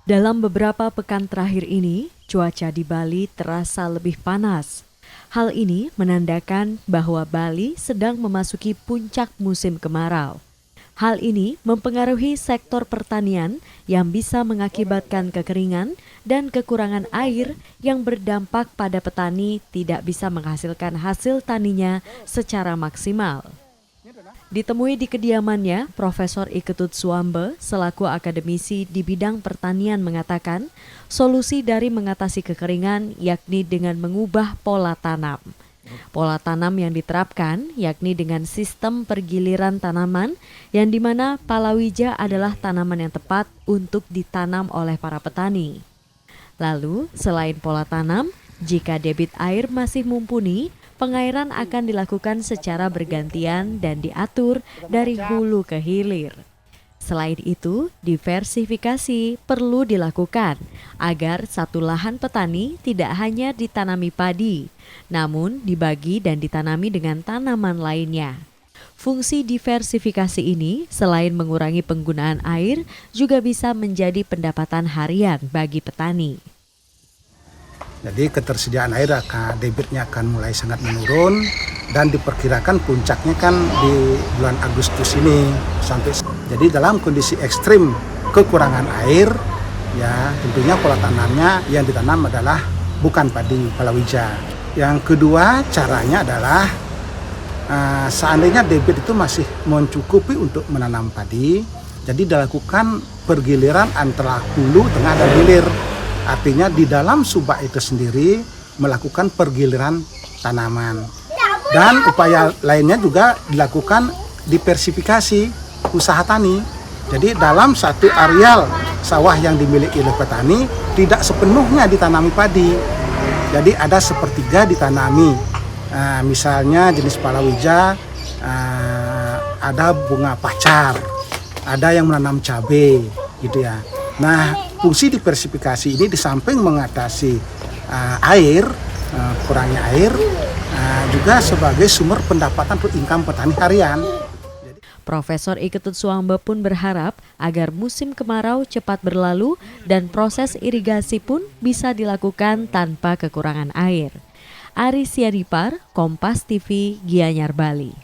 Dalam beberapa pekan terakhir ini, cuaca di Bali terasa lebih panas. Hal ini menandakan bahwa Bali sedang memasuki puncak musim kemarau. Hal ini mempengaruhi sektor pertanian yang bisa mengakibatkan kekeringan dan kekurangan air yang berdampak pada petani tidak bisa menghasilkan hasil taninya secara maksimal. Ditemui di kediamannya, Profesor Iketut Suambe selaku akademisi di bidang pertanian mengatakan solusi dari mengatasi kekeringan yakni dengan mengubah pola tanam. Pola tanam yang diterapkan yakni dengan sistem pergiliran tanaman yang dimana palawija adalah tanaman yang tepat untuk ditanam oleh para petani. Lalu, selain pola tanam, jika debit air masih mumpuni, pengairan akan dilakukan secara bergantian dan diatur dari hulu ke hilir. Selain itu, diversifikasi perlu dilakukan agar satu lahan petani tidak hanya ditanami padi, namun dibagi dan ditanami dengan tanaman lainnya. Fungsi diversifikasi ini selain mengurangi penggunaan air, juga bisa menjadi pendapatan harian bagi petani. Jadi ketersediaan air debitnya akan mulai sangat menurun dan diperkirakan puncaknya kan di bulan Agustus ini sampai. Jadi dalam kondisi ekstrim kekurangan air, ya tentunya pola tanamnya yang ditanam adalah bukan padi, palawija. Yang kedua caranya adalah seandainya debit itu masih mencukupi untuk menanam padi, jadi dilakukan pergiliran antara hulu, tengah dan hilir. Artinya di dalam subak itu sendiri melakukan pergiliran tanaman. Dan upaya lainnya juga dilakukan diversifikasi usaha tani. Jadi dalam satu areal sawah yang dimiliki oleh petani tidak sepenuhnya ditanami padi. Jadi ada sepertiga ditanami. Misalnya jenis palawija, ada bunga pacar, ada yang menanam cabai gitu ya. Nah, fungsi diversifikasi ini di samping mengatasi kurangnya air, juga sebagai sumber pendapatan untuk income petani harian. Profesor Iketut Suambe pun berharap agar musim kemarau cepat berlalu dan proses irigasi pun bisa dilakukan tanpa kekurangan air. Aris Yanipar, Kompas TV, Gianyar, Bali.